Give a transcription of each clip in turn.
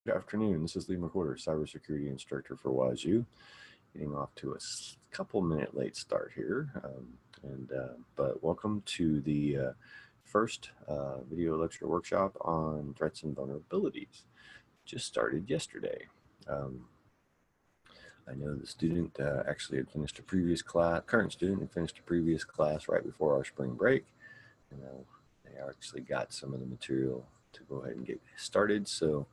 Good afternoon. This is Lee McWhorter, Cybersecurity Instructor for WazU. Getting off to a couple minute late start here, but welcome to the first video lecture workshop on threats and vulnerabilities. Just started yesterday. I know the student actually had finished a previous class. Current student had finished a previous class right before our spring break, and they actually got some of the material to go ahead and get started. So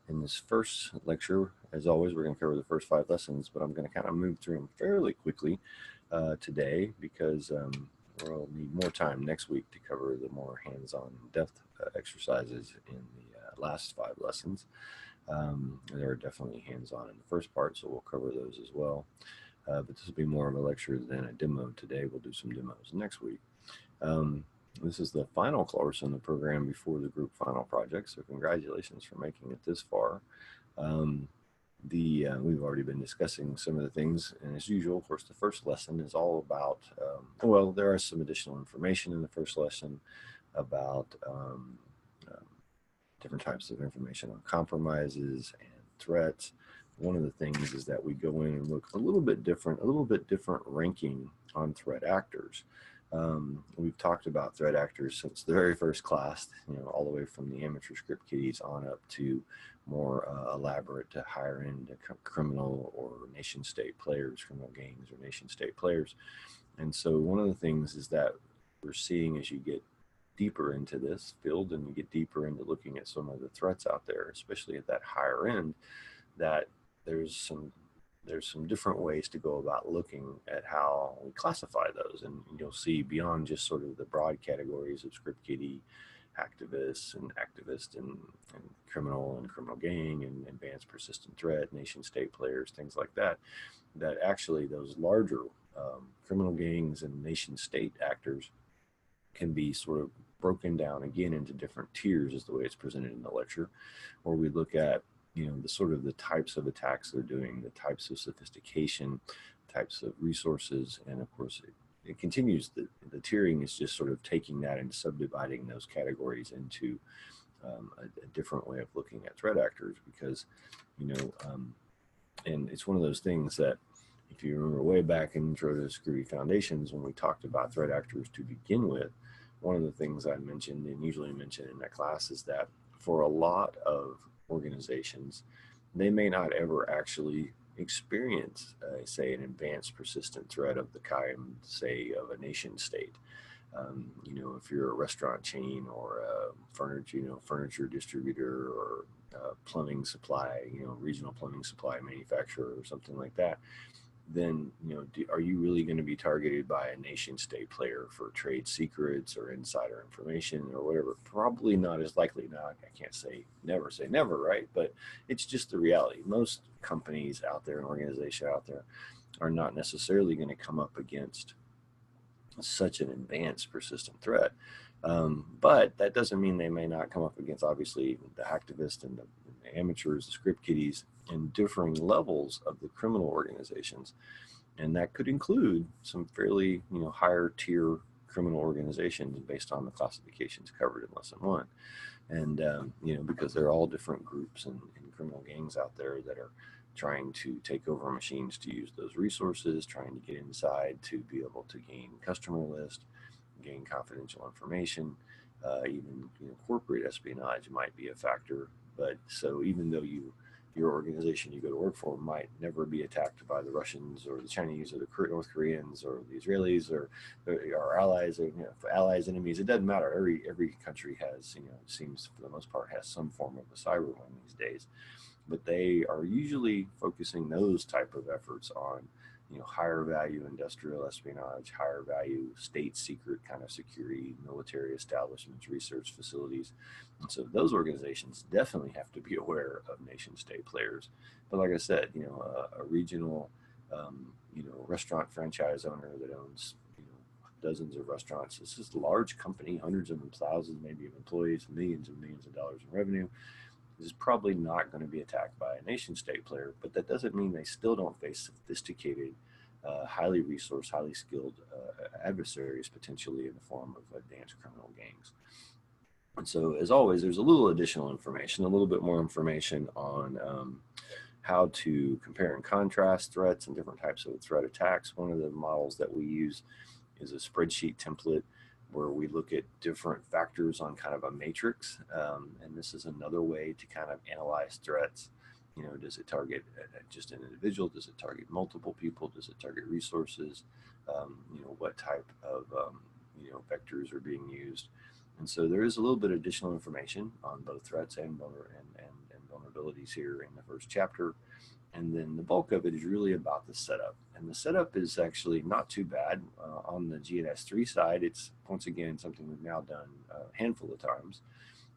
in this first lecture, as always, we're going to cover the first 5 lessons, but I'm going to kind of move through them fairly quickly today because we'll need more time next week to cover the more hands-on depth exercises in the last 5 lessons. There are definitely hands-on in the first part, so we'll cover those as well. But this will be more of a lecture than a demo today. We'll do some demos next week. This is the final course in the program before the group final project, so congratulations for making it this far. We've already been discussing some of the things, and as usual, of course, the first lesson is all about, well, there is some additional information in the first lesson about different types of information on compromises and threats. One of the things is that we go in and look a little bit different ranking on threat actors. We've talked about threat actors since the very first class, all the way from the amateur script kiddies on up to more elaborate to higher end criminal or nation state players, criminal gangs or nation state players. And so one of the things is that we're seeing as you get deeper into this field and you get deeper into looking at some of the threats out there, especially at that higher end, that there's some different ways to go about looking at how we classify those. And you'll see beyond just sort of the broad categories of script kiddie, activist and criminal gang and advanced persistent threat, nation state players, things like that, that actually those larger criminal gangs and nation state actors can be sort of broken down again into different tiers is the way it's presented in the lecture, where we look at the sort of the types of attacks they're doing, the types of sophistication, types of resources, and of course it continues. The tiering is just sort of taking that and subdividing those categories into a different way of looking at threat actors, because and it's one of those things that if you remember way back in Intro to Security Foundations when we talked about threat actors to begin with, one of the things I mentioned and usually mention in that class is that for a lot of organizations, they may not ever actually experience, say, an advanced persistent threat of the kind, say, of a nation state. If you're a restaurant chain or a furniture distributor or plumbing supply, regional plumbing supply manufacturer or something like that, then are you really going to be targeted by a nation state player for trade secrets or insider information or whatever? Probably not as likely. Now, I can't say never, right? But it's just the reality. Most companies out there and organizations out there are not necessarily going to come up against such an advanced persistent threat. But that doesn't mean they may not come up against, obviously, the activists and the amateurs, the script kiddies, and differing levels of the criminal organizations. And that could include some fairly, higher tier criminal organizations based on the classifications covered in lesson 1. And, because they're all different groups and criminal gangs out there that are trying to take over machines to use those resources, trying to get inside to be able to gain customer list, gain confidential information, even corporate espionage might be a factor. But so even though your organization you go to work for might never be attacked by the Russians or the Chinese or the North Koreans or the Israelis or our allies or allies, enemies, it doesn't matter. Every country has, it seems for the most part, has some form of a cyber one these days. But they are usually focusing those type of efforts on higher value industrial espionage, higher value state secret kind of security, military establishments, research facilities. And so those organizations definitely have to be aware of nation state players. But like I said, a regional, restaurant franchise owner that owns, dozens of restaurants. This is a large company, hundreds of thousands, maybe of employees, millions and millions of dollars in revenue. Is probably not going to be attacked by a nation state player, but that doesn't mean they still don't face sophisticated, highly resourced, highly skilled adversaries, potentially in the form of advanced criminal gangs. And so, as always, there's a little additional information, a little bit more information on how to compare and contrast threats and different types of threat attacks. One of the models that we use is a spreadsheet template where we look at different factors on kind of a matrix. And this is another way to kind of analyze threats. You know, does it target just an individual? Does it target multiple people? Does it target resources? You know, what type of you know, vectors are being used? And so there is a little bit of additional information on both threats and vulnerabilities here in the first chapter. And then the bulk of it is really about the setup. And the setup is actually not too bad. On the GNS3 side, it's once again something we've now done a handful of times,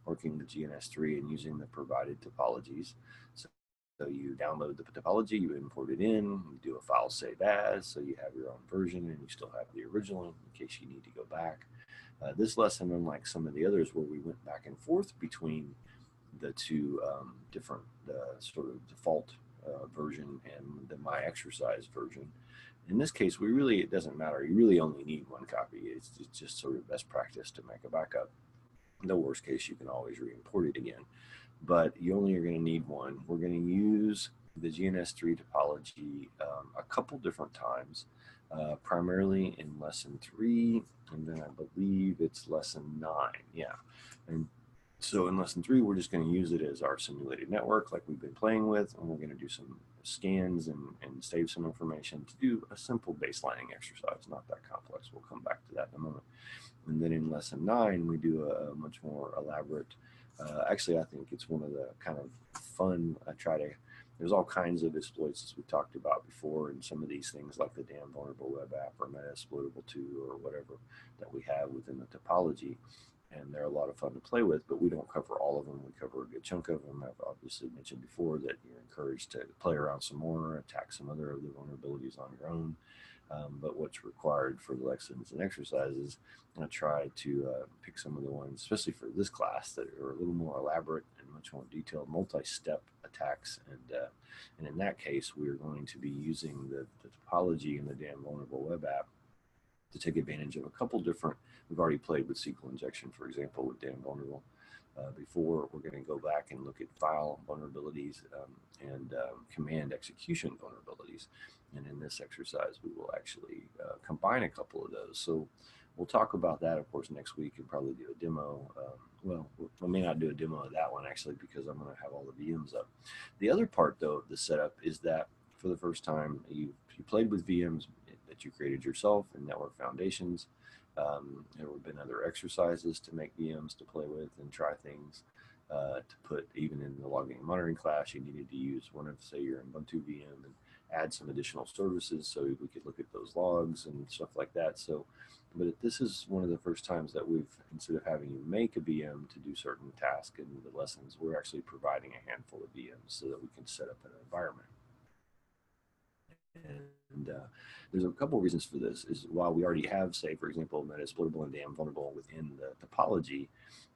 working with GNS3 and using the provided topologies. So you download the topology, you import it in, you do a file save as, so you have your own version and you still have the original in case you need to go back. This lesson, unlike some of the others where we went back and forth between the two different sort of default version and the my exercise version. In this case, it doesn't matter. You really only need one copy. It's just sort of best practice to make a backup. In the worst case, you can always re-import it again, but you only are going to need one. We're going to use the GNS3 topology a couple different times, primarily in lesson 3, and then I believe it's lesson 9. Yeah. And so in lesson 3, we're just going to use it as our simulated network like we've been playing with, and we're going to do some scans and save some information to do a simple baselining exercise, not that complex. We'll come back to that in a moment. And then in lesson 9, we do a much more elaborate, actually I think it's one of the kind of fun, there's all kinds of exploits as we talked about before, and some of these things like the damn vulnerable web app or Metasploitable 2 or whatever that we have within the topology. And they're a lot of fun to play with, but we don't cover all of them. We cover a good chunk of them. I've obviously mentioned before that you're encouraged to play around some more, attack some other of the vulnerabilities on your own. But what's required for the lessons and exercises, I try to pick some of the ones, especially for this class, that are a little more elaborate and much more detailed, multi-step attacks. And in that case, we're going to be using the topology in the damn vulnerable web app to take advantage of a couple different. We've already played with SQL injection, for example, with damn vulnerable. Before, we're going to go back and look at file vulnerabilities and command execution vulnerabilities. And in this exercise, we will actually combine a couple of those. So we'll talk about that, of course, next week and probably do a demo. Well, we may not do a demo of that one, actually, because I'm going to have all the VMs up. The other part, though, of the setup is that for the first time, you played with VMs that you created yourself in Network Foundations. There have been other exercises to make VMs to play with and try things. To put even in the logging and monitoring class, you needed to use one of, say, your Ubuntu VM and add some additional services so we could look at those logs and stuff like that. So, but this is one of the first times that we've, instead of having you make a VM to do certain tasks in the lessons, we're actually providing a handful of VMs so that we can set up an environment. And there's a couple of reasons for this. Is while we already have, say, for example, Metasploitable and damn vulnerable within the topology,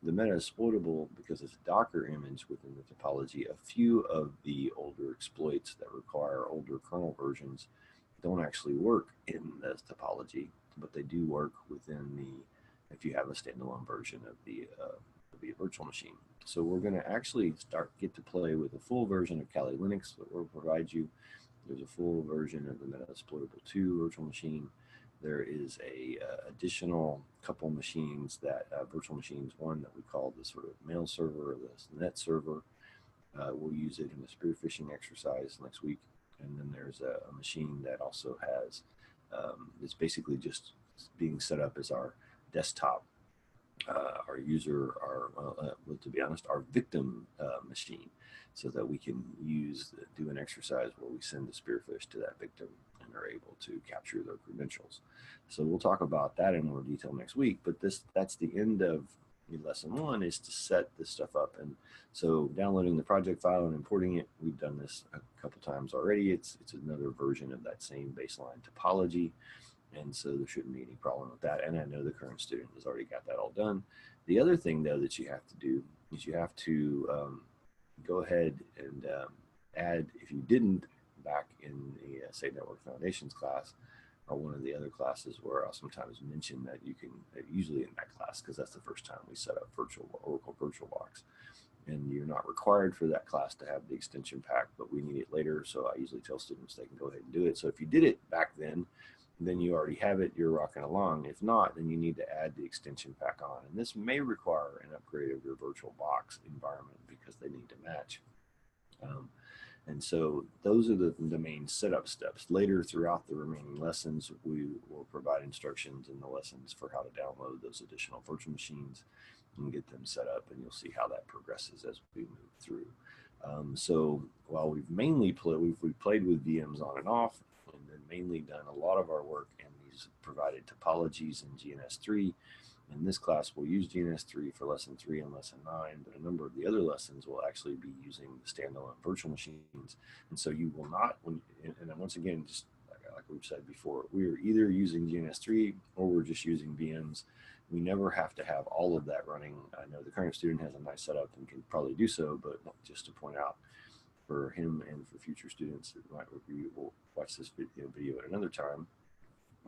the Metasploitable, because it's a Docker image within the topology, a few of the older exploits that require older kernel versions don't actually work in the topology, but they do work within if you have a standalone version of the virtual machine. So we're going to actually get to play with a full version of Kali Linux that will provide you. There's a full version of the Metasploitable 2 virtual machine. There is a additional couple machines that virtual machines, one that we call the sort of mail server or the net server. We'll use it in the spear phishing exercise next week. And then there's a machine that also has, it's basically just being set up as our desktop, our user, well, to be honest, our victim machine, so that we can do an exercise where we send the spearfish to that victim and are able to capture their credentials. So we'll talk about that in more detail next week, but that's the end of lesson 1, is to set this stuff up. And so downloading the project file and importing it, we've done this a couple times already. It's another version of that same baseline topology. And so there shouldn't be any problem with that. And I know the current student has already got that all done. The other thing, though, that you have to do is you have to go ahead and add, if you didn't back in the, say, Network Foundations class, or one of the other classes where I'll sometimes mention that you can, usually in that class, because that's the first time we set up Oracle VirtualBox. And you're not required for that class to have the extension pack, but we need it later. So I usually tell students they can go ahead and do it. So if you did it back then you already have it, you're rocking along. If not, then you need to add the extension pack on. And this may require an upgrade of your VirtualBox environment because they need to match. And so those are the main setup steps. Later throughout the remaining lessons, we will provide instructions in the lessons for how to download those additional virtual machines and get them set up, and you'll see how that progresses as we move through. So while we've mainly we've played with VMs on and off, and then mainly done a lot of our work in these provided topologies in GNS3. In this class, we'll use GNS3 for lesson 3 and lesson 9, but a number of the other lessons will actually be using the standalone virtual machines. And so you will not, and once again, just like we've said before, we're either using GNS3 or we're just using VMs. We never have to have all of that running. I know the current student has a nice setup and can probably do so, but just to point out for him and for future students that might will watch this video at another time,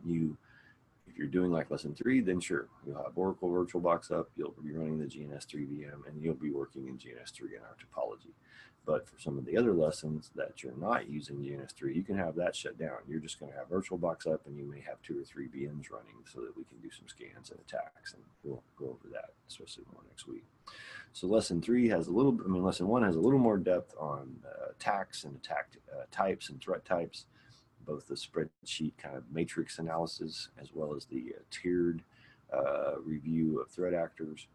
if you're doing like lesson 3, then sure, you'll have Oracle VirtualBox up, you'll be running the GNS3 VM, and you'll be working in GNS3 in our topology. But for some of the other lessons that you're not using GNS3, you can have that shut down. You're just going to have VirtualBox up, and you may have 2 or 3 VMs running so that we can do some scans and attacks, and we'll go over that, especially more next week. So lesson 3 has a little, lesson 1 has a little more depth on attacks and attack types and threat types, both the spreadsheet kind of matrix analysis as well as the tiered review of threat actors.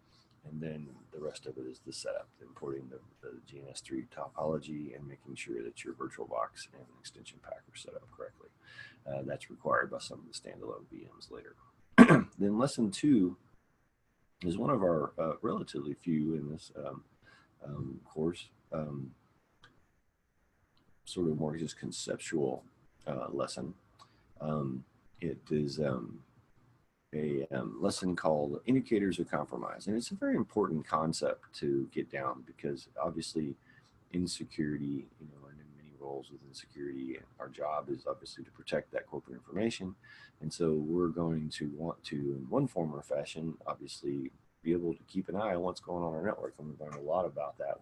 And then the rest of it is the setup, importing the GNS3 topology and making sure that your VirtualBox and extension pack are set up correctly. That's required by some of the standalone VMs later. Then lesson 2 is one of our relatively few in this course, sort of more just conceptual lesson. It is a lesson called Indicators of Compromise, and it's a very important concept to get down because obviously in security, and in many roles within security, our job is obviously to protect that corporate information, and so we're going to want to, in one form or fashion, obviously be able to keep an eye on what's going on our network, and we've learned a lot about that.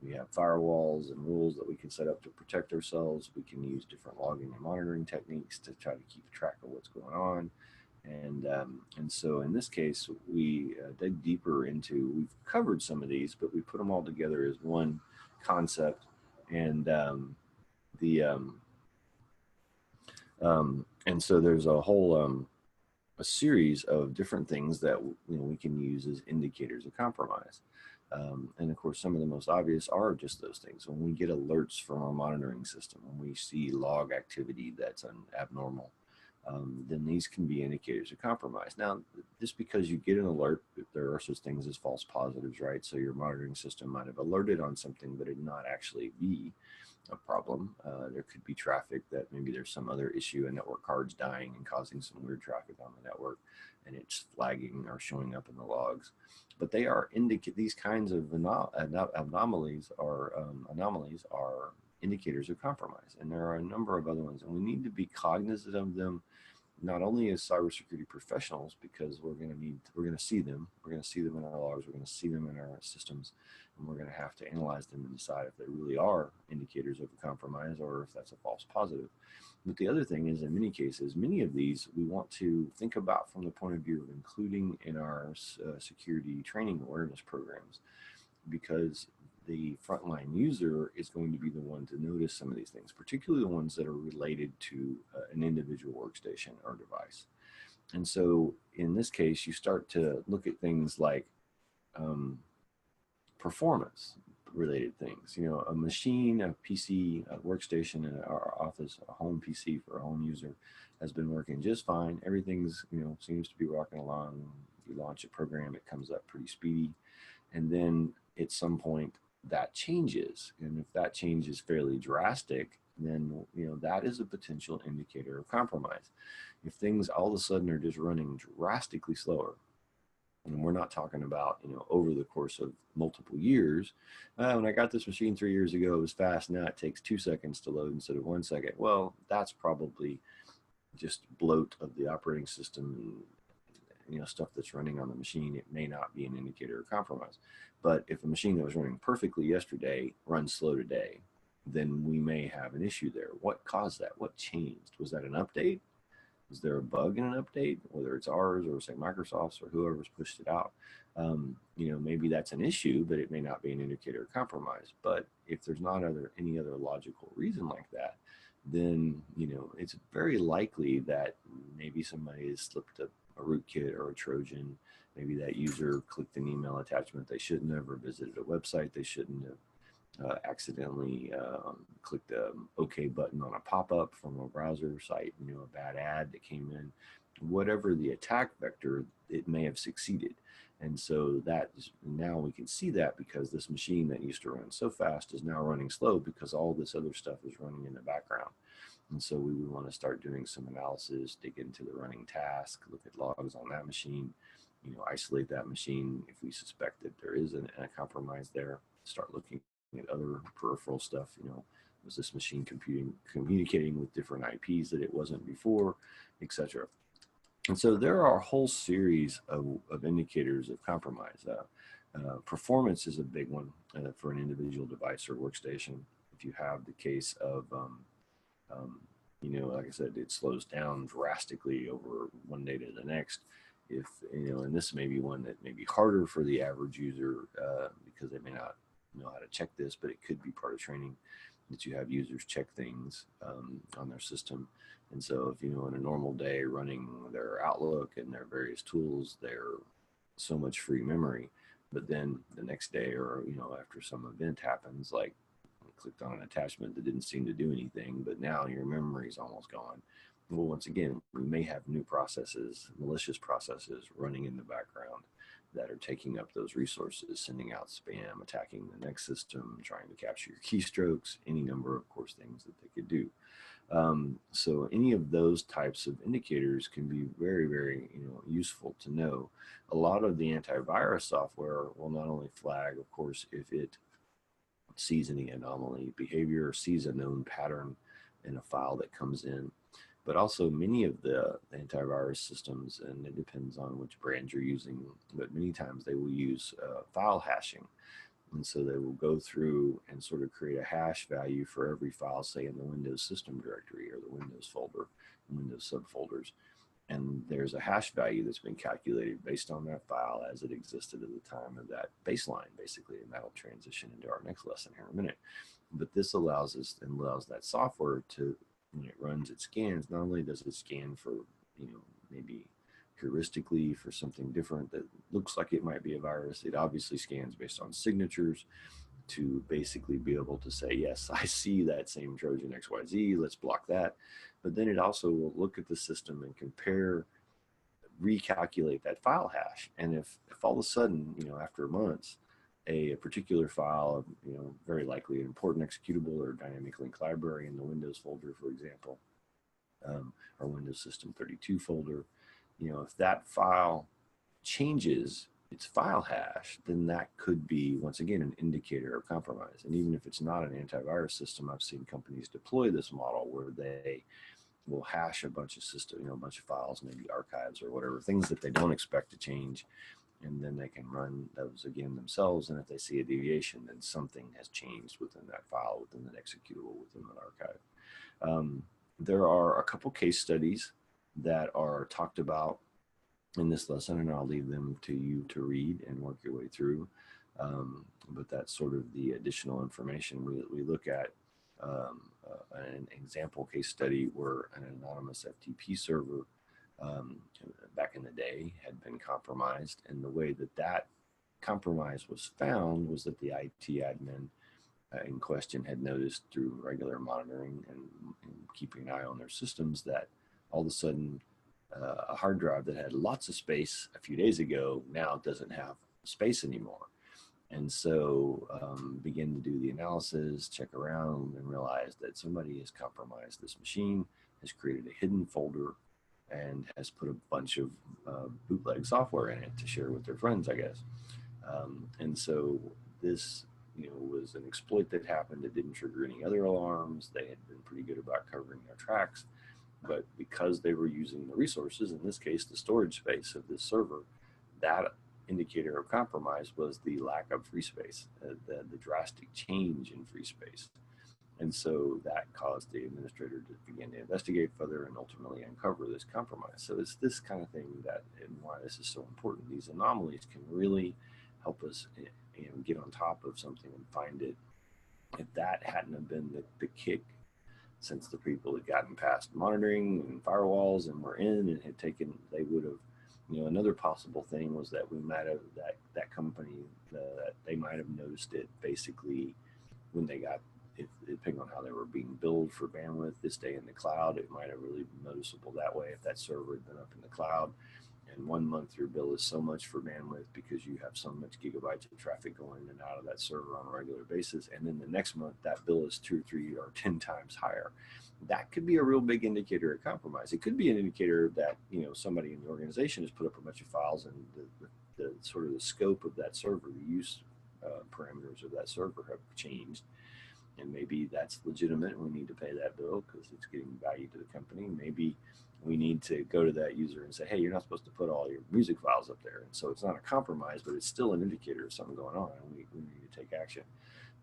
We have firewalls and rules that we can set up to protect ourselves. We can use different logging and monitoring techniques to try to keep track of what's going on. And so in this case, we dig deeper into, we've covered some of these, but we put them all together as one concept. And and so there's a whole a series of different things that we can use as indicators of compromise. And of course, some of the most obvious are just those things. When we get alerts from our monitoring system, when we see log activity that's abnormal, then these can be indicators of compromise. Now, just because you get an alert, there are such things as false positives, right? So your monitoring system might have alerted on something, but it not actually be a problem. There could be traffic that maybe there's some other issue, a network card's dying and causing some weird traffic on the network, and it's flagging or showing up in the logs. But they are these kinds of anomalies are indicators of compromise, and there are a number of other ones, and we need to be cognizant of them, not only as cybersecurity professionals, because we're going to see them in our logs, we're going to see them in our systems, and we're going to have to analyze them and decide if they really are indicators of a compromise or if that's a false positive. But the other thing is, in many cases, many of these we want to think about from the point of view of including in our security training awareness programs, because the frontline user is going to be the one to notice some of these things, particularly the ones that are related to an individual workstation or device. And so in this case, you start to look at things like performance related things. A machine, a PC, a workstation in our office, a home PC for a home user has been working just fine. Everything's, seems to be rocking along. You launch a program, it comes up pretty speedy. And then at some point that changes. And if that change is fairly drastic, then, that is a potential indicator of compromise. If things all of a sudden are just running drastically slower, and we're not talking about, over the course of multiple years. When I got this machine 3 years ago, it was fast. Now it takes 2 seconds to load instead of 1 second. Well, that's probably just bloat of the operating system and stuff that's running on the machine, it may not be an indicator of compromise. But if a machine that was running perfectly yesterday runs slow today, then we may have an issue there. What caused that? What changed? Was that an update? Is there a bug in an update, whether it's ours or say Microsoft's or whoever's pushed it out? Maybe that's an issue, but it may not be an indicator of compromise. But if there's not any other logical reason like that, then it's very likely that maybe somebody has slipped a rootkit or a Trojan. Maybe that user clicked an email attachment they shouldn't have, or visited a website they shouldn't have, accidentally clicked the OK button on a pop-up from a browser site, a bad ad that came in. Whatever the attack vector, it may have succeeded. And so now we can see that because this machine that used to run so fast is now running slow because all this other stuff is running in the background. And so we would want to start doing some analysis, dig into the running task, look at logs on that machine, isolate that machine if we suspect that there is a compromise there, start looking at other peripheral stuff. Was this machine communicating with different IPs that it wasn't before, etc. And so there are a whole series of indicators of compromise. Performance is a big one for an individual device or workstation. If you have the case of, like I said, it slows down drastically over one day to the next. If, and this may be one that may be harder for the average user because they may not know how to check this, but it could be part of training that you have users check things on their system. And so if, in a normal day running their Outlook and their various tools, they're so much free memory. But then the next day or, after some event happens, like clicked on an attachment that didn't seem to do anything, but now your memory is almost gone. Well, once again, we may have new processes, malicious processes running in the background that are taking up those resources, sending out spam, attacking the next system, trying to capture your keystrokes, any number of course things that they could do. So any of those types of indicators can be very, very useful to know. A lot of the antivirus software will not only flag, of course, if it sees any anomaly behavior, sees a known pattern in a file that comes in, but also many of the antivirus systems, and it depends on which brand you're using, but many times they will use file hashing. And so they will go through and sort of create a hash value for every file, say in the Windows system directory or the Windows folder, Windows subfolders. And there's a hash value that's been calculated based on that file as it existed at the time of that baseline, basically, and that'll transition into our next lesson here in a minute. But this allows that software to, when it runs its scans, not only does it scan for, maybe heuristically for something different that looks like it might be a virus, it obviously scans based on signatures to basically be able to say, yes, I see that same Trojan XYZ, let's block that. But then it also will look at the system and compare, recalculate that file hash. And if all of a sudden, after months, a particular file, very likely an important executable or dynamic link library in the Windows folder, for example, or Windows System 32 folder, if that file changes its file hash, then that could be, once again, an indicator of compromise. And even if it's not an antivirus system, I've seen companies deploy this model where they will hash a bunch of a bunch of files, maybe archives or whatever, things that they don't expect to change. And then they can run those again themselves. And if they see a deviation, then something has changed within that file, within that executable, within that archive. There are a couple case studies that are talked about in this lesson, and I'll leave them to you to read and work your way through. But that's sort of the additional information. We look at an example case study where an anonymous FTP server back in the day had been compromised, and the way that compromise was found was that the IT admin in question had noticed through regular monitoring and keeping an eye on their systems that all of a sudden a hard drive that had lots of space a few days ago now doesn't have space anymore. And so begin to do the analysis, check around, and realize that somebody has compromised this machine, has created a hidden folder, and has put a bunch of bootleg software in it to share with their friends, I guess. And so this was an exploit that happened. It didn't trigger any other alarms. They had been pretty good about covering their tracks. But because they were using the resources, in this case, the storage space of this server, that indicator of compromise was the lack of free space, the drastic change in free space. And so that caused the administrator to begin to investigate further and ultimately uncover this compromise. So it's this kind of thing that, and why this is so important. These anomalies can really help us, get on top of something and find it. If that hadn't have been the kick, since the people had gotten past monitoring and firewalls and were in and had taken, they would have, another possible thing was that we might have, that company, that they might have noticed it basically when they got, if depending on how they were being billed for bandwidth this day in the cloud, it might have really been noticeable that way if that server had been up in the cloud. And 1 month your bill is so much for bandwidth because you have so much gigabytes of traffic going in and out of that server on a regular basis. And then the next month that bill is 2 or 3 or 10 times higher. That could be a real big indicator of compromise. It could be an indicator that, somebody in the organization has put up a bunch of files and the sort of the scope of that server, the use parameters of that server have changed. And maybe that's legitimate. We need to pay that bill because it's getting value to the company. Maybe we need to go to that user and say, hey, you're not supposed to put all your music files up there. And so it's not a compromise, but it's still an indicator of something going on, and we need to take action.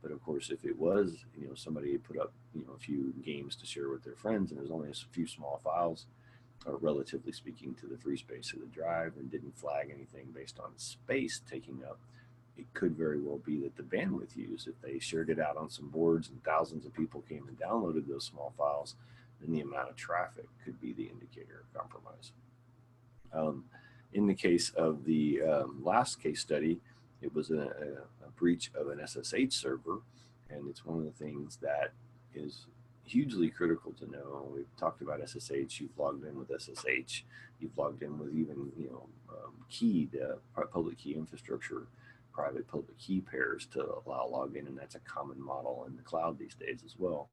But of course, if it was, somebody had put up, a few games to share with their friends, and there's only a few small files, or relatively speaking, to the free space of the drive, and didn't flag anything based on space taking up, it could very well be that the bandwidth used, if they shared it out on some boards and thousands of people came and downloaded those small files, then the amount of traffic could be the indicator of compromise. In the case of the last case study, it was a breach of an SSH server, and it's one of the things that is hugely critical to know. We've talked about SSH. You've logged in with SSH. You've logged in with even keyed public key infrastructure, private public key pairs to allow login, and that's a common model in the cloud these days as well.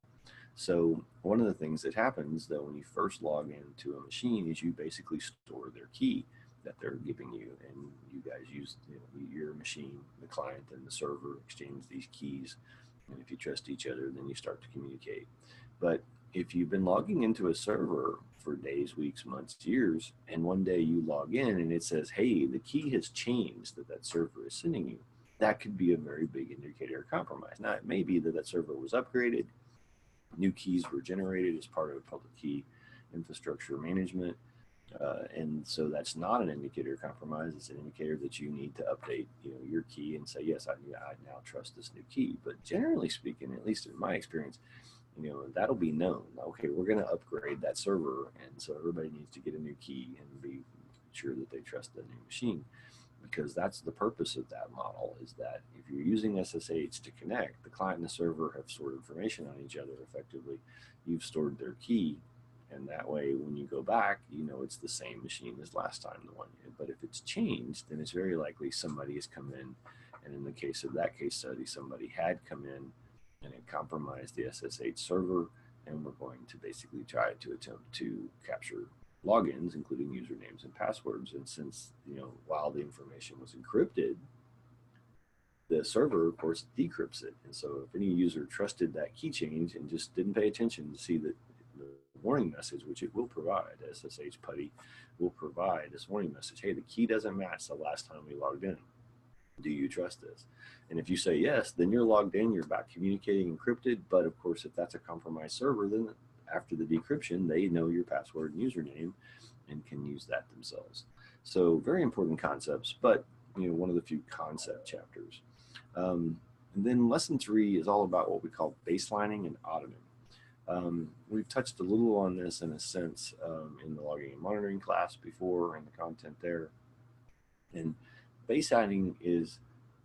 So one of the things that happens though when you first log into a machine is you basically store their key that they're giving you, and you guys use your machine, the client and the server exchange these keys, and if you trust each other, then you start to communicate. But if you've been logging into a server for days, weeks, months, years, and one day you log in and it says, hey, the key has changed that server is sending you, that could be a very big indicator of compromise. Now, it may be that server was upgraded, new keys were generated as part of public key infrastructure management, and so that's not an indicator of compromise. It's an indicator that you need to update your key and say, yes, I now trust this new key. But generally speaking, at least in my experience, that'll be known. Okay, we're going to upgrade that server, and so everybody needs to get a new key and be sure that they trust the new machine, because that's the purpose of that model, is that if you're using SSH to connect, the client and the server have stored information on each other effectively. You've stored their key, and that way when you go back, it's the same machine as last time, the one. But if it's changed, then it's very likely somebody has come in, and in the case of that case study, somebody had come in and it compromised the SSH server, and we're going to basically try to attempt to capture logins, including usernames and passwords. And since, while the information was encrypted, the server, of course, decrypts it. And so if any user trusted that key change and just didn't pay attention to see that the warning message, which it will provide, SSH PuTTY will provide this warning message, hey, the key doesn't match the last time we logged in. Do you trust this? And if you say yes, then you're logged in, you're back communicating encrypted. But of course, if that's a compromised server, then after the decryption, they know your password and username and can use that themselves. So very important concepts, but one of the few concept chapters. And then lesson 3 is all about what we call baselining and auditing. We've touched a little on this in a sense in the logging and monitoring class before, and the content there. And baselining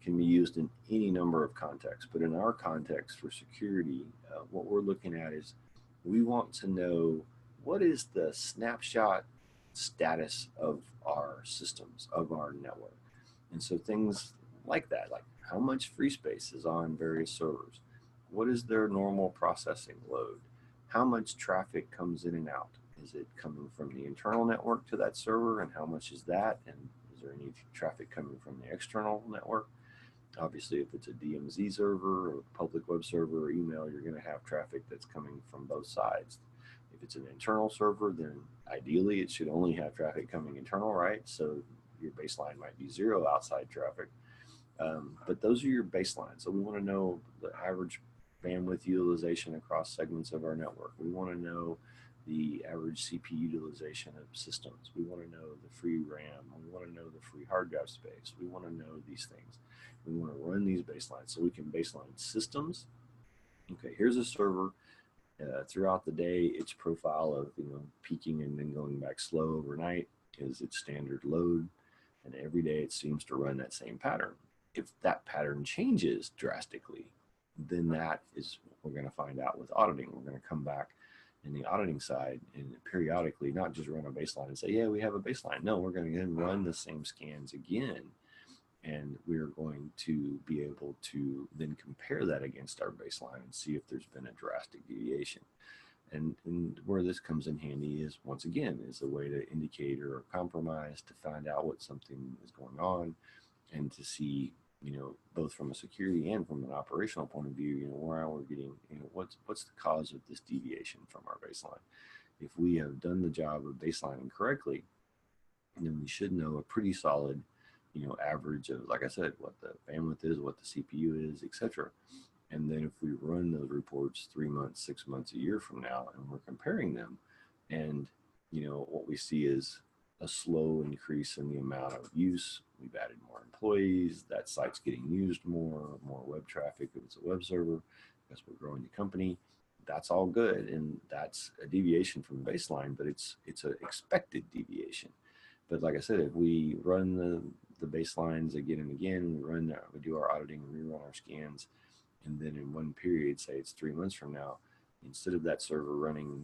can be used in any number of contexts, but in our context for security, what we're looking at is we want to know what is the snapshot status of our systems, of our network. And so things like that, like how much free space is on various servers, what is their normal processing load, how much traffic comes in and out, is it coming from the internal network to that server, and how much is that, and is there any traffic coming from the external network? Obviously, if it's a DMZ server or public web server or email, you're going to have traffic that's coming from both sides. If it's an internal server, then ideally it should only have traffic coming internal, right? So your baseline might be 0 outside traffic. But those are your baselines. So we want to know the average bandwidth utilization across segments of our network. We want to know the average CPU utilization of systems. We want to know the free RAM. We want to know the free hard drive space. We want to know these things. We want to run these baselines so we can baseline systems. Okay, here's a server. Throughout the day, its profile of peaking and then going back slow overnight is its standard load, and every day it seems to run that same pattern. If that pattern changes drastically, then that is what we're going to find out with auditing. We're going to come back in the auditing side and periodically not just run a baseline and say, yeah, we have a baseline. No, we're going to then run the same scans again, and we're going to be able to then compare that against our baseline and see if there's been a drastic deviation. And where this comes in handy is, once again, is a way to indicate or compromise to find out what something is going on, and to see, both from a security and from an operational point of view, where we're getting, what's the cause of this deviation from our baseline. If we have done the job of baselining correctly, then we should know a pretty solid, average of, like I said, what the bandwidth is, what the CPU is, etc. And then if we run those reports 3 months, 6 months, a year from now, and we're comparing them, and what we see is a slow increase in the amount of use. We've added more employees, that site's getting used more web traffic if it's a web server, because we're growing the company. That's all good, and that's a deviation from the baseline, but it's an expected deviation. But like I said, if we run the baselines again and again, we do our auditing, we rerun our scans, and then in one period, say it's 3 months from now, instead of that server running,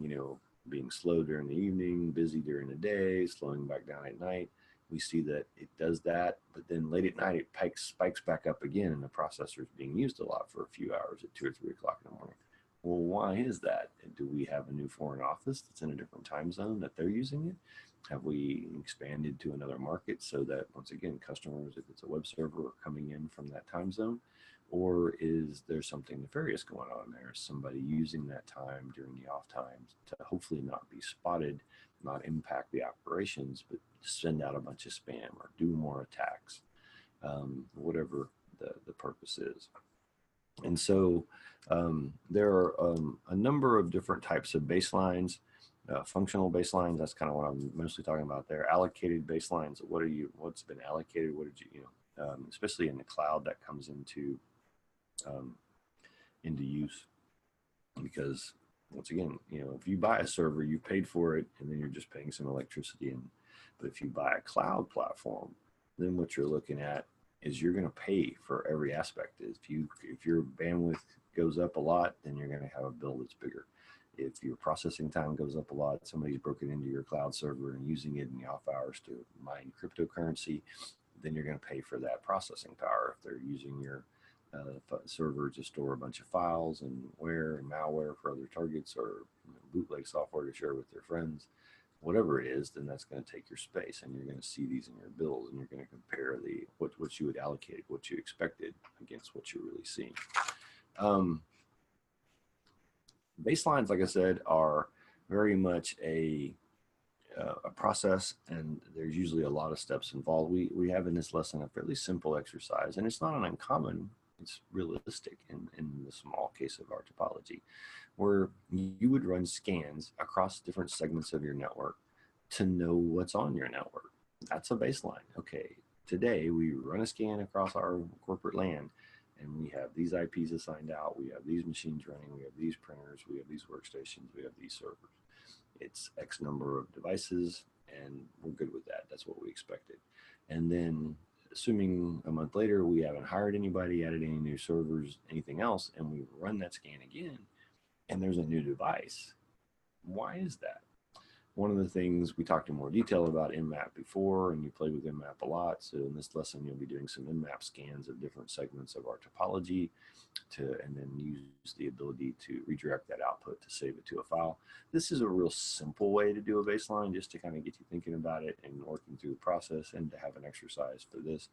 being slow during the evening, busy during the day, slowing back down at night, we see that it does that, but then late at night it spikes back up again, and the processor is being used a lot for a few hours at 2 or 3 o'clock in the morning. Well, why is that? Do we have a new foreign office that's in a different time zone that they're using it? Have we expanded to another market so that, once again, customers, if it's a web server, are coming in from that time zone? Or is there something nefarious going on there? Is somebody using that time during the off times to hopefully not be spotted, not impact the operations, but send out a bunch of spam or do more attacks, whatever the purpose is? And so there are a number of different types of baselines. Functional baselines, that's kind of what I'm mostly talking about there. Allocated baselines, what's been allocated, especially in the cloud, that comes into use, because once again, if you buy a server, you paid for it, and then you're just paying some electricity. But if you buy a cloud platform, then what you're looking at is you're going to pay for every aspect. If your bandwidth goes up a lot, then you're going to have a bill that's bigger. If your processing time goes up a lot, somebody's broken into your cloud server and using it in the off hours to mine cryptocurrency, then you're going to pay for that processing power. If they're using your server to store a bunch of files and malware for other targets, or bootleg software to share with their friends, whatever it is, then that's going to take your space, and you're going to see these in your bills, and you're going to compare what you had allocated, what you expected, against what you're really seeing. Baselines, like I said, are very much a process, and there's usually a lot of steps involved. We have in this lesson a fairly simple exercise, and it's not an uncommon, it's realistic in the small case of our topology, where you would run scans across different segments of your network to know what's on your network. That's a baseline. Okay, today we run a scan across our corporate LAN, and we have these IPs assigned out, we have these machines running, we have these printers, we have these workstations, we have these servers. It's X number of devices, and we're good with that. That's what we expected. And then, assuming a month later we haven't hired anybody, added any new servers, anything else, and we run that scan again, and there's a new device. Why is that? One of the things we talked in more detail about Nmap before, and you played with Nmap a lot. So in this lesson, you'll be doing some Nmap scans of different segments of our topology and then use the ability to redirect that output to save it to a file. This is a real simple way to do a baseline, just to kind of get you thinking about it and working through the process, and to have an exercise for this.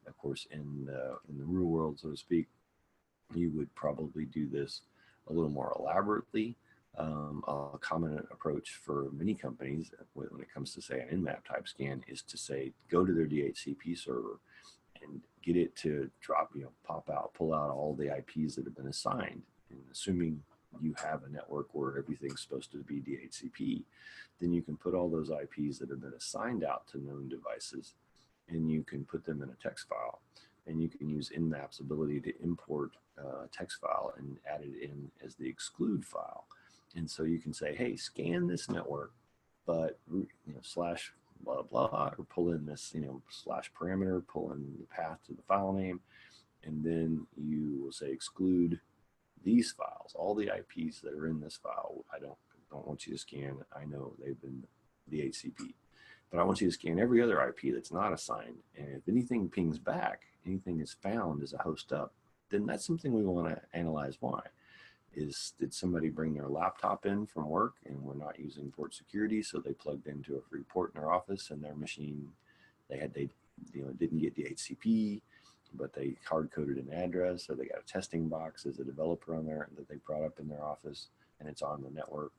Of course, in the real world, so to speak, you would probably do this a little more elaborately, A common approach for many companies when it comes to, say, an Nmap type scan is to say, go to their DHCP server and get it to drop, pop out, pull out all the IPs that have been assigned. And assuming you have a network where everything's supposed to be DHCP, then you can put all those IPs that have been assigned out to known devices, and you can put them in a text file. And you can use Nmap's ability to import a text file and add it in as the exclude file. And so you can say, hey, scan this network, but slash blah blah, or pull in this slash parameter, pull in the path to the file name, and then you will say exclude these files, all the IPs that are in this file. I don't want you to scan. I know they've been the HCP, but I want you to scan every other IP that's not assigned. And if anything pings back, anything is found as a host up, then that's something we want to analyze. Why? Did somebody bring their laptop in from work and we're not using port security, so they plugged into a free port in their office, and their machine they didn't get the HCP, but they hard coded an address, so they got a testing box as a developer on there that they brought up in their office, and it's on the network.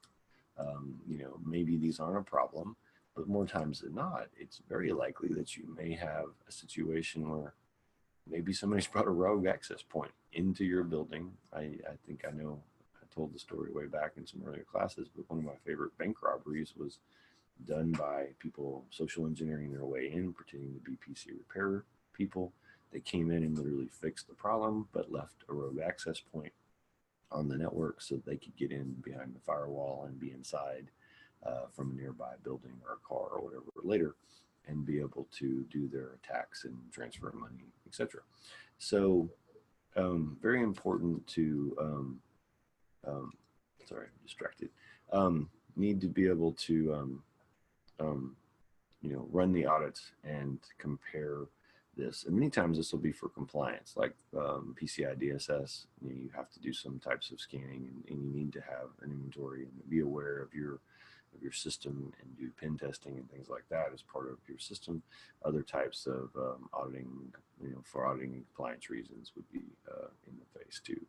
Maybe these aren't a problem, but more times than not, it's very likely that you may have a situation where maybe somebody's brought a rogue access point into your building. I think I know I told the story way back in some earlier classes, but one of my favorite bank robberies was done by people social engineering their way in, pretending to be PC repair people. They came in and literally fixed the problem, but left a rogue access point on the network so they could get in behind the firewall and be inside from a nearby building or a car or whatever later, and be able to do their attacks and transfer money, etc. So very important to sorry, I'm distracted. Need to be able to run the audits and compare this. And many times this will be for compliance, like PCI DSS. You have to do some types of scanning, and you need to have an inventory and be aware of your system and do pen testing and things like that as part of your system. Other types of auditing, for auditing and compliance reasons, would be in the phase two,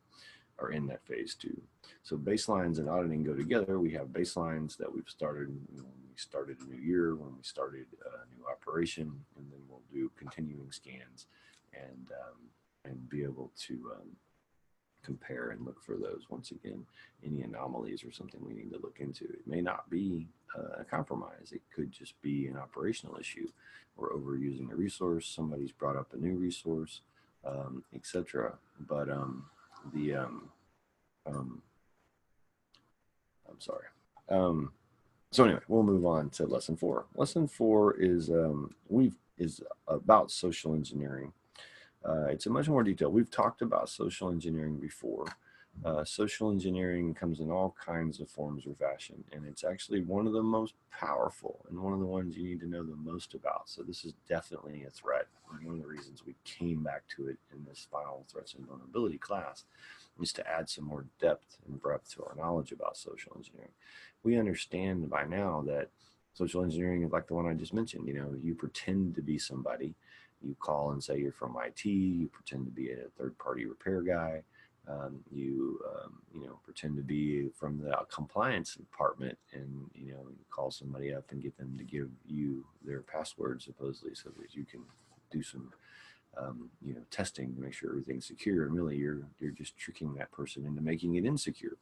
or in that phase two. So baselines and auditing go together. We have baselines that we've started when we started a new year, when we started a new operation, and then we'll do continuing scans and be able to compare and look for those. Once again, any anomalies or something we need to look into. It may not be a compromise. It could just be an operational issue. We're overusing a resource. Somebody's brought up a new resource, etc. But I'm sorry. So anyway, we'll move on to lesson 4. Lesson 4 is is about social engineering. It's a much more detailed. We've talked about social engineering before. Social engineering comes in all kinds of forms or fashion, and it's actually one of the most powerful and one of the ones you need to know the most about. So this is definitely a threat, and one of the reasons we came back to it in this final threats and vulnerability class is to add some more depth and breadth to our knowledge about social engineering. We understand by now that social engineering is like the one I just mentioned. You pretend to be somebody. You call and say you're from IT. You pretend to be a third-party repair guy. You pretend to be from the compliance department, and you call somebody up and get them to give you their password supposedly so that you can do some testing to make sure everything's secure. And really, you're just tricking that person into making it insecure.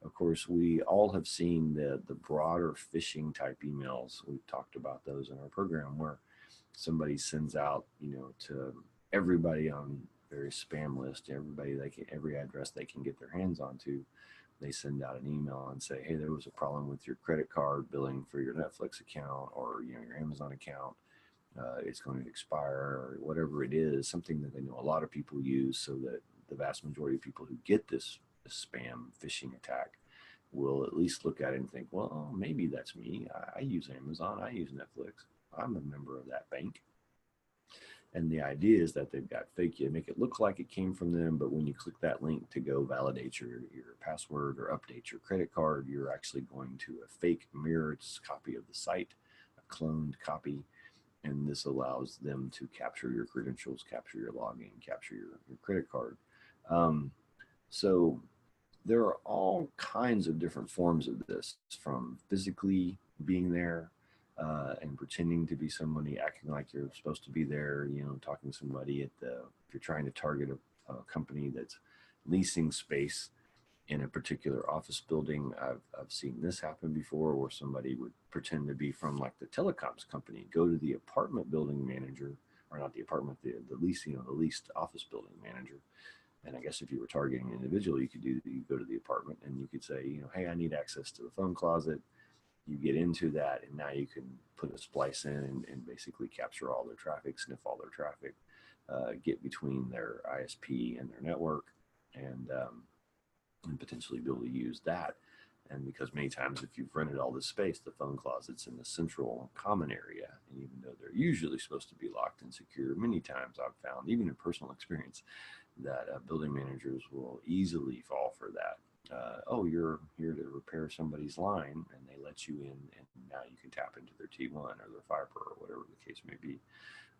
Of course, we all have seen the broader phishing type emails. We've talked about those in our program, where somebody sends out, to everybody on various spam list, every address they can get their hands onto. They send out an email and say, hey, there was a problem with your credit card billing for your Netflix account, or your Amazon account. It's going to expire, or whatever it is, something that they know a lot of people use, so that the vast majority of people who get this spam phishing attack will at least look at it and think, well, maybe that's me. I use Amazon. I use Netflix. I'm a member of that bank. And the idea is that they've got fake, you make it look like it came from them, but when you click that link to go validate your password or update your credit card, you're actually going to a fake mirrored copy of the site, a cloned copy, and this allows them to capture your credentials, capture your login, capture your credit card. So there are all kinds of different forms of this, from physically being there and pretending to be somebody, acting like you're supposed to be there, talking to somebody if you're trying to target a company that's leasing space in a particular office building. I've seen this happen before, where somebody would pretend to be from like the telecoms company, go to the apartment building manager, or not the apartment, the lease, the leased office building manager. And I guess if you were targeting an individual, you go to the apartment and you could say, hey, I need access to the phone closet. You get into that, and now you can put a splice in and basically capture all their traffic, sniff all their traffic, get between their ISP and their network, and potentially be able to use that. And because many times, if you've rented all this space, the phone closet's in the central common area, and even though they're usually supposed to be locked and secure, many times I've found, even in personal experience, that building managers will easily fall for that. Oh, you're here to repair somebody's line, and they let you in, and now you can tap into their T1 or their fiber or whatever the case may be.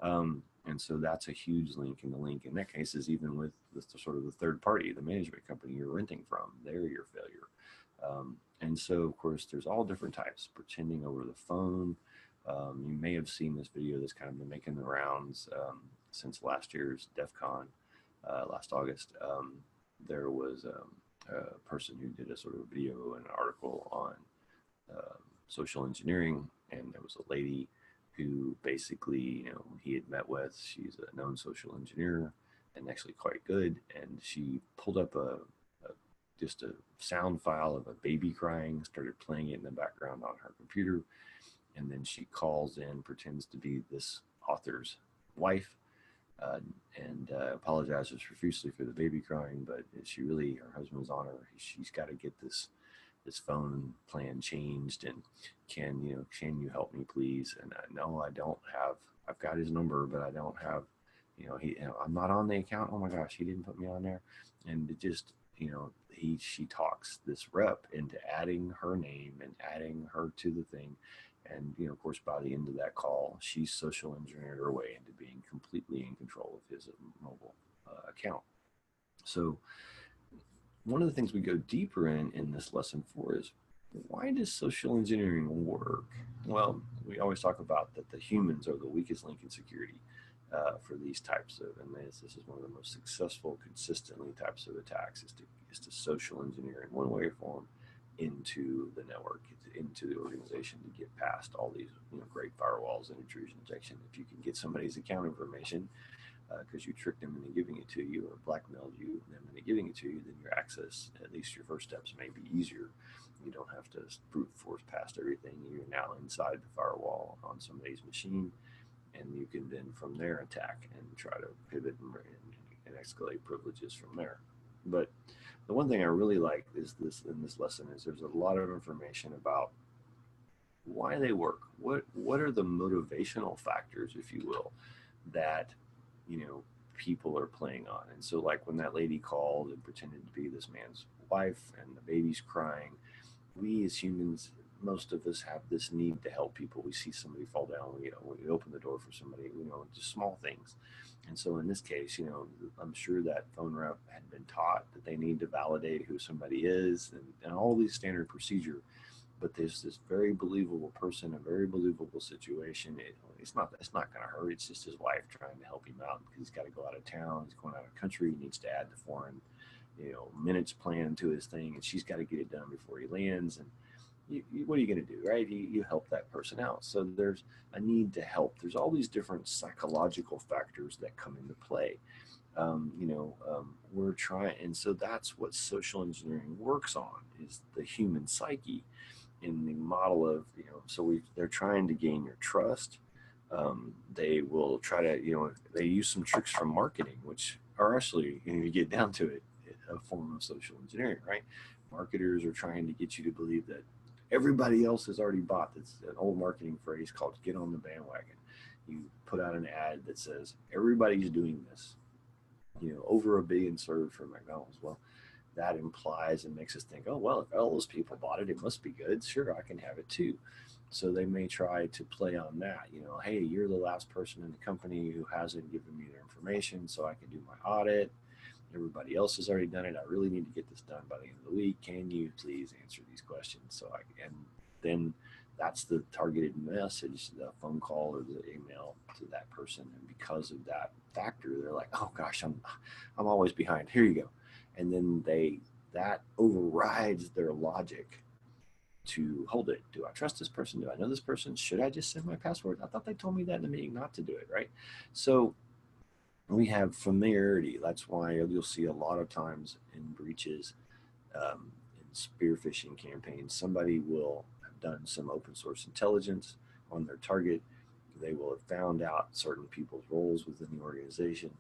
And so that's a huge link, and the link in that case is even with the sort of the third party, the management company you're renting from. They're your failure. And so, of course, there's all different types, pretending over the phone. You may have seen this video that's kind of been making the rounds since last year's DEF CON, last August. There was a person who did a sort of video and an article on social engineering, and there was a lady who basically, he had met with. She's a known social engineer and actually quite good. And she pulled up just a sound file of a baby crying, started playing it in the background on her computer. And then she calls in, pretends to be this author's wife, and apologizes profusely for the baby crying. But her husband was on her. She's got to get this phone plan changed, and can you help me please? And no, I don't have, I've got his number, but I don't have, I'm not on the account. Oh my gosh, he didn't put me on there. And it just, she talks this rep into adding her name and adding her to the thing. And, of course, by the end of that call, she's social engineered her way into being completely in control of his mobile account. So one of the things we go deeper in this lesson for is, why does social engineering work? Well, we always talk about that the humans are the weakest link in security for these types of, and this is one of the most successful, consistently types of attacks, is to social engineer in one way or form into the network, into the organization, to get past all these great firewalls and intrusion detection. If you can get somebody's account information, because you tricked them into giving it to you, or blackmailed you them into giving it to you, then your access, at least your first steps, may be easier. You don't have to brute force past everything. You're now inside the firewall on somebody's machine, and you can then from there attack and try to pivot and escalate privileges from there. But the one thing I really like is this in this lesson is there's a lot of information about why they work. What are the motivational factors, if you will, that people are playing on. And so, like, when that lady called and pretended to be this man's wife and the baby's crying, we as humans, most of us have this need to help people. We see somebody fall down, we open the door for somebody, just small things. And so in this case, I'm sure that phone rep had been taught that they need to validate who somebody is, and all these standard procedure. But there's this very believable person, a very believable situation. It's not going to hurt. It's just his wife trying to help him out because he's got to go out of town. He's going out of country. He needs to add the foreign, minutes plan to his thing, and she's got to get it done before he lands. And what are you going to do, right? You help that person out. So there's a need to help. There's all these different psychological factors that come into play. We're trying, and so that's what social engineering works on, is the human psyche, in the model of, they're trying to gain your trust. They will try to, they use some tricks from marketing, which are actually, you get down to it, a form of social engineering, right? Marketers are trying to get you to believe that everybody else has already bought. It's an old marketing phrase called "get on the bandwagon." You put out an ad that says everybody's doing this, over 1 billion served for McDonald's. Well, that implies and makes us think, oh, well, if all those people bought it, it must be good. Sure, I can have it too. So they may try to play on that, hey, you're the last person in the company who hasn't given me their information so I can do my audit. Everybody else has already done it. I really need to get this done by the end of the week. Can you please answer these questions? And then that's the targeted message, the phone call or the email to that person. And because of that factor, they're like, oh gosh, I'm always behind. Here you go. And then that overrides their logic to hold it. Do I trust this person? Do I know this person? Should I just send my password? I thought they told me that in the meeting not to do it, right? So we have familiarity. That's why you'll see a lot of times in breaches, in spear phishing campaigns, somebody will have done some open source intelligence on their target. They will have found out certain people's roles within the organization,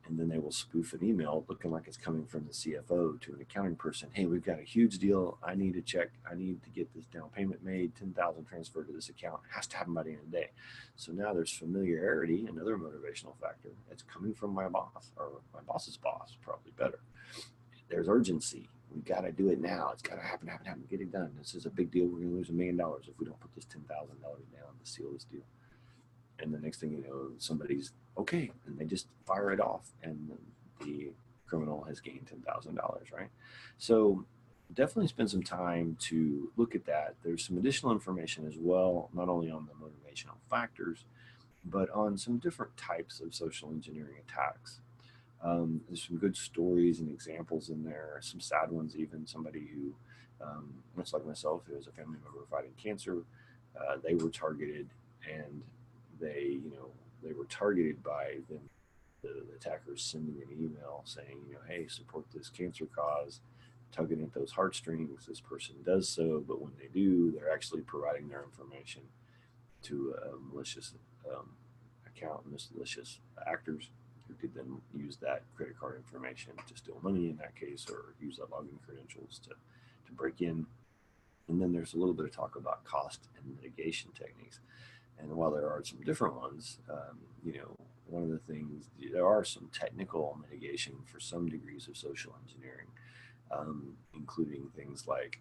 and then they will spoof an email looking like it's coming from the CFO to an accounting person. Hey, we've got a huge deal. I need to check. I need to get this down payment made. 10,000 transferred to this account. Has to happen by the end of the day. So now there's familiarity, another motivational factor. It's coming from my boss or my boss's boss, probably better. There's urgency. We've got to do it now. It's got to happen. Get it done. This is a big deal. We're going to lose $1 million if we don't put this $10,000 down to seal this deal. And the next thing you know, somebody's okay, and they just fire it off, and the criminal has gained $10,000, right? So definitely spend some time to look at that. There's some additional information as well, not only on the motivational factors, but on some different types of social engineering attacks. There's some good stories and examples in there, some sad ones even. Somebody who, much like myself, who has a family member fighting cancer, they were targeted, and they were targeted by them, the attackers sending an email saying, hey, support this cancer cause, tugging at those heartstrings. This person does so, but when they do, they're actually providing their information to a malicious account, malicious actors who could then use that credit card information to steal money in that case, or use that login credentials to break in. And then there's a little bit of talk about cost and mitigation techniques. And while there are some different ones, one of the things, there are some technical mitigation for some degrees of social engineering, including things like,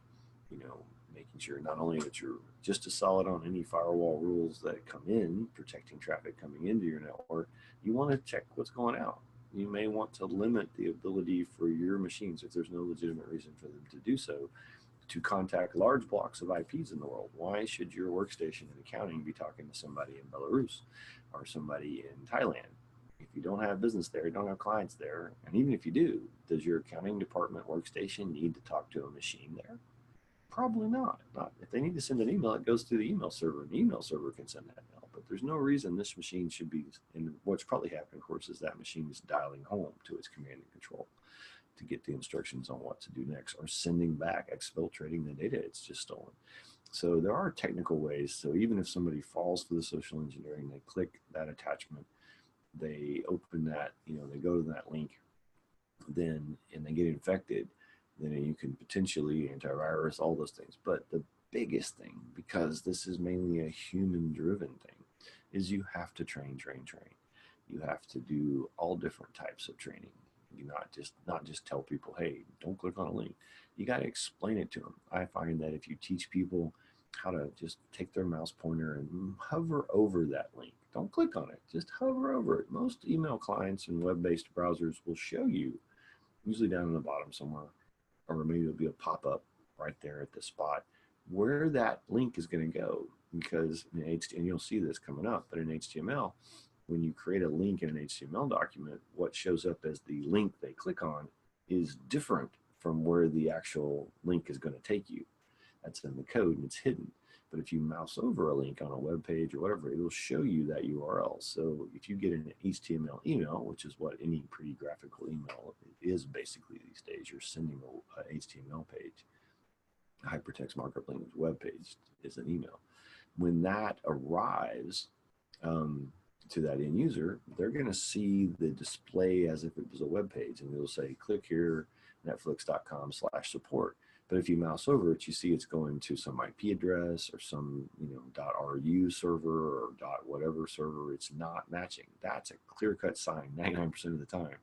making sure not only that you're just as solid on any firewall rules that come in, protecting traffic coming into your network, you want to check what's going out. You may want to limit the ability for your machines, if there's no legitimate reason for them to do so, to contact large blocks of IPs in the world. Why should your workstation in accounting be talking to somebody in Belarus or somebody in Thailand? If you don't have business there, you don't have clients there, and even if you do, does your accounting department workstation need to talk to a machine there? Probably not. If they need to send an email, it goes through the email server, and the email server can send that mail. But there's no reason this machine should be, and what's probably happening, of course, is that machine is dialing home to its command and control to get the instructions on what to do next, or sending back, exfiltrating the data it's just stolen. So there are technical ways. So even if somebody falls for the social engineering, they click that attachment, they open that, they go to that link, and they get infected, then you can potentially antivirus, all those things. But the biggest thing, because this is mainly a human-driven thing, is you have to train. You have to do all different types of training. You not just tell people, hey, don't click on a link. You got to explain it to them. I find that if you teach people how to just take their mouse pointer and hover over that link, don't click on it, just hover over it. Most email clients and web-based browsers will show you, usually down in the bottom somewhere, or maybe it'll be a pop-up right there at the spot where that link is going to go. Because and you'll see this coming up, but in HTML, when you create a link in an HTML document, what shows up as the link they click on is different from where the actual link is going to take you. That's in the code and it's hidden. But if you mouse over a link on a web page or whatever, it'll show you that URL. So if you get an HTML email, which is what any pretty graphical email is basically these days, you're sending a HTML page. A hypertext markup language web page is an email. When that arrives to that end user, they're going to see the display as if it was a web page, and it'll say, click here, netflix.com/support. But if you mouse over it, you see it's going to some IP address or some, .ru server or .whatever server. It's not matching. That's a clear-cut sign 99% of the time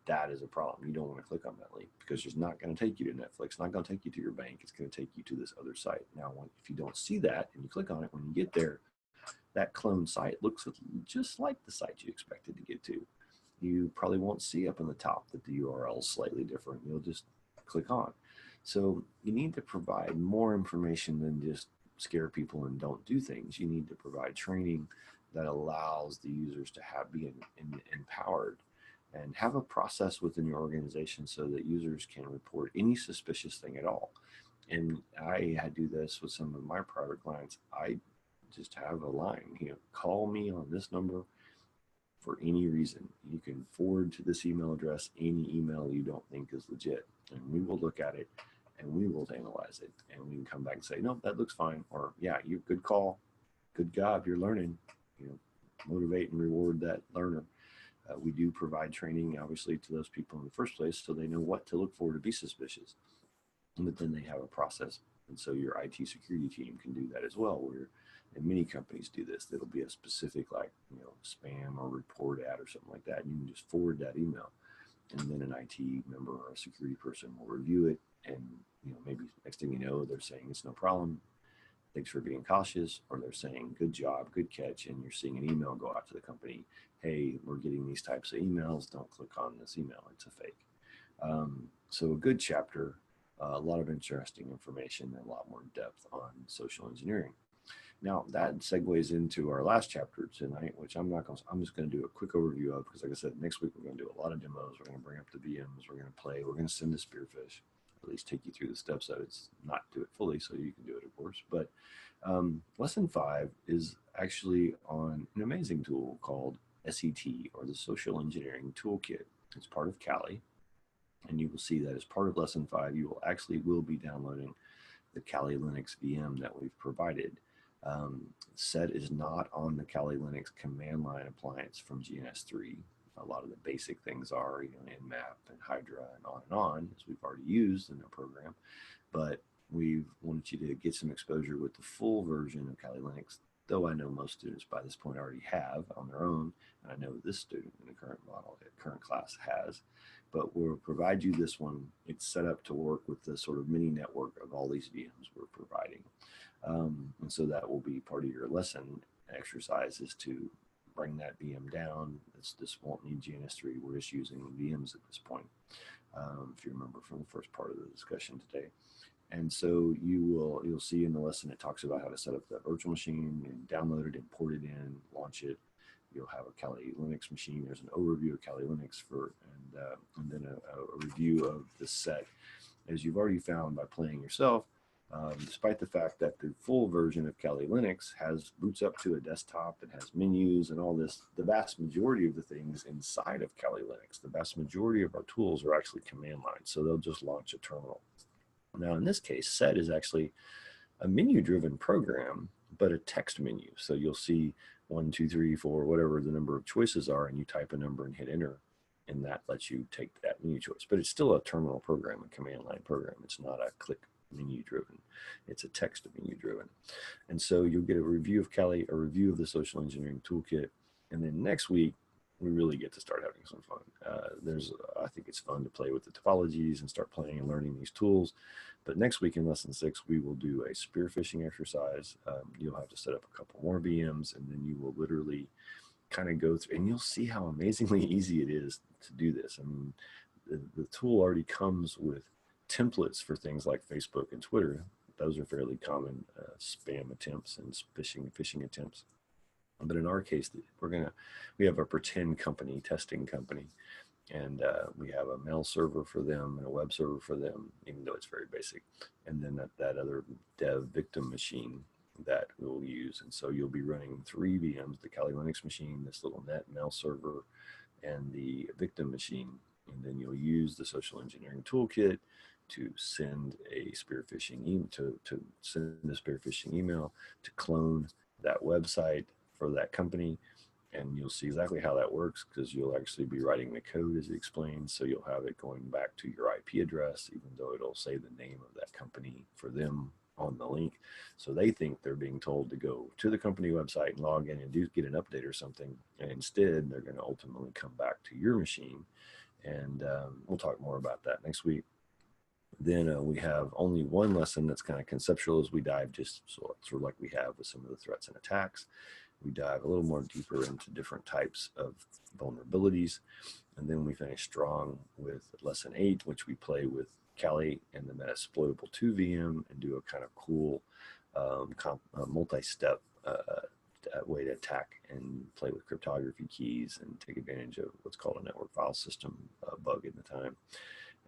that is a problem. You don't want to click on that link because it's not going to take you to Netflix, not going to take you to your bank. It's going to take you to this other site. Now, if you don't see that and you click on it, when you get there, that cloned site looks just like the site you expected to get to. you probably won't see up in the top that the URL is slightly different. You'll just click on. So you need to provide more information than just scare people and don't do things. You need to provide training that allows the users to be empowered and have a process within your organization so that users can report any suspicious thing at all. And I do this with some of my private clients. I just have a line, call me on this number for any reason. You can forward to this email address any email you don't think is legit, and we will look at it and we will analyze it, and we can come back and say, no, that looks fine, or yeah, you good call, good job, you're learning. Motivate and reward that learner. We do provide training, obviously, to those people in the first place so they know what to look for to be suspicious. But then they have a process. And so your IT security team can do that as well, where and many companies do this. It'll be a specific, like, spam or report ad or something like that. And you can just forward that email. And then an IT member or a security person will review it. And, maybe next thing you know, they're saying it's no problem. Thanks for being cautious. Or they're saying, good job, good catch. And you're seeing an email go out to the company. Hey, we're getting these types of emails. Don't click on this email. It's a fake. So a good chapter, a lot of interesting information and a lot more depth on social engineering. Now that segues into our last chapter tonight, which I'm just going to do a quick overview of, because like I said, next week we're going to do a lot of demos. We're going to bring up the VMs. We're going to play. We're going to send a spearfish, at least take you through the steps of it. It's not do it fully, so you can do it, of course. But lesson 5 is actually on an amazing tool called SET, or the Social Engineering Toolkit. It's part of Kali. And you will see that as part of lesson 5, you will be downloading the Kali Linux VM that we've provided. SET is not on the Kali Linux command line appliance from GNS3. A lot of the basic things are, Nmap and Hydra and on, as we've already used in the program. But we wanted you to get some exposure with the full version of Kali Linux, though I know most students by this point already have on their own. And I know this student in the current class has. But we'll provide you this one. It's set up to work with the sort of mini network of all these VMs we're providing. And so that will be part of your lesson exercise, is to bring that VM down. This won't need GNS3. We're just using VMs at this point, if you remember from the first part of the discussion today. And so you'll see in the lesson, it talks about how to set up the virtual machine and download it, import it in, launch it. You'll have a Kali Linux machine. There's an overview of Kali Linux and then a review of the set. As you've already found by playing yourself, despite the fact that the full version of Kali Linux boots up to a desktop, it has menus and all this, the vast majority of the things inside of Kali Linux, the vast majority of our tools are actually command line. So they'll just launch a terminal. Now, in this case, SET is actually a menu-driven program, but a text menu. So you'll see 1, 2, 3, 4, whatever the number of choices are, and you type a number and hit enter, and that lets you take that menu choice. But it's still a terminal program, a command line program. It's not a click menu driven. It's a text menu driven. And so you'll get a review of Kali, a review of the Social Engineering Toolkit, and then next week, we really get to start having some fun. I think it's fun to play with the topologies and start playing and learning these tools. But next week in lesson 6, we will do a spear phishing exercise. You'll have to set up a couple more VMs, and then you will literally kind of go through, and you'll see how amazingly easy it is to do this. I mean, the tool already comes with templates for things like Facebook and Twitter. Those are fairly common spam attempts and phishing attempts. But in our case, we have a pretend company, testing company, and we have a mail server for them and a web server for them, even though it's very basic. And then that other dev victim machine that we'll use. And so you'll be running 3 VMs, the Kali Linux machine, this little net mail server, and the victim machine. And then you'll use the Social Engineering Toolkit to send a spear phishing email, to clone that website for that company. And you'll see exactly how that works, because you'll actually be writing the code as it explains. So you'll have it going back to your IP address, even though it'll say the name of that company for them on the link. So they think they're being told to go to the company website and log in and get an update or something. And instead, they're going to ultimately come back to your machine. And we'll talk more about that next week. Then we have only one lesson that's kind of conceptual as we dive, just sort of like we have with some of the threats and attacks. We dive a little more deeper into different types of vulnerabilities. And then we finish strong with lesson 8, which we play with Kali and the Metasploitable 2 VM and do a kind of cool multi-step way to attack and play with cryptography keys and take advantage of what's called a network file system bug in the time.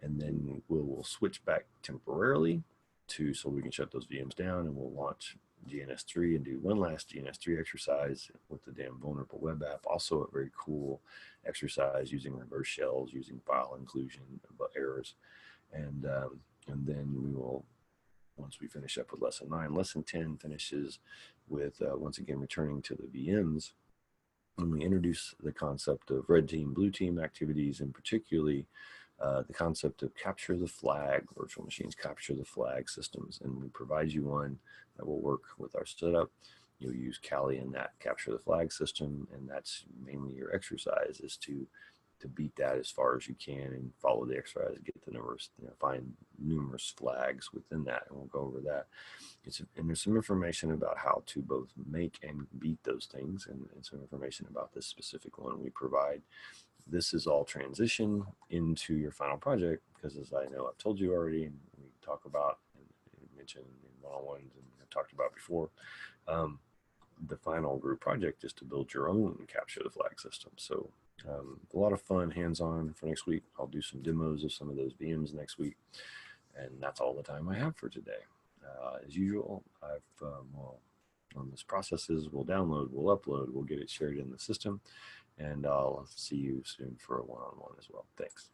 And then we'll switch back temporarily so we can shut those VMs down, and we'll launch GNS3 and do one last GNS3 exercise with the damn vulnerable web app. Also a very cool exercise using reverse shells, using file inclusion errors. And then we will, once we finish up with lesson 9, lesson 10 finishes with, once again, returning to the VMs. And we introduce the concept of red team, blue team activities, and particularly the concept of capture the flag, virtual machines capture the flag systems. And we provide you one that will work with our setup. You'll use Kali in that capture the flag system, and that's mainly your exercise, is to beat that as far as you can and follow the exercise, get the numbers, find numerous flags within that, and we'll go over that. And there's some information about how to both make and beat those things, and some information about this specific one we provide. This is all transition into your final project, because as I know I've told you already, and we talk about and mentioned in one-on-ones and I've talked about before, the final group project is to build your own capture the flag system. So a lot of fun hands-on for next week. I'll do some demos of some of those VMs next week, and that's all the time I have for today. As usual, on this processes, we'll download, we'll upload, we'll get it shared in the system, and I'll see you soon for a one-on-one as well. Thanks.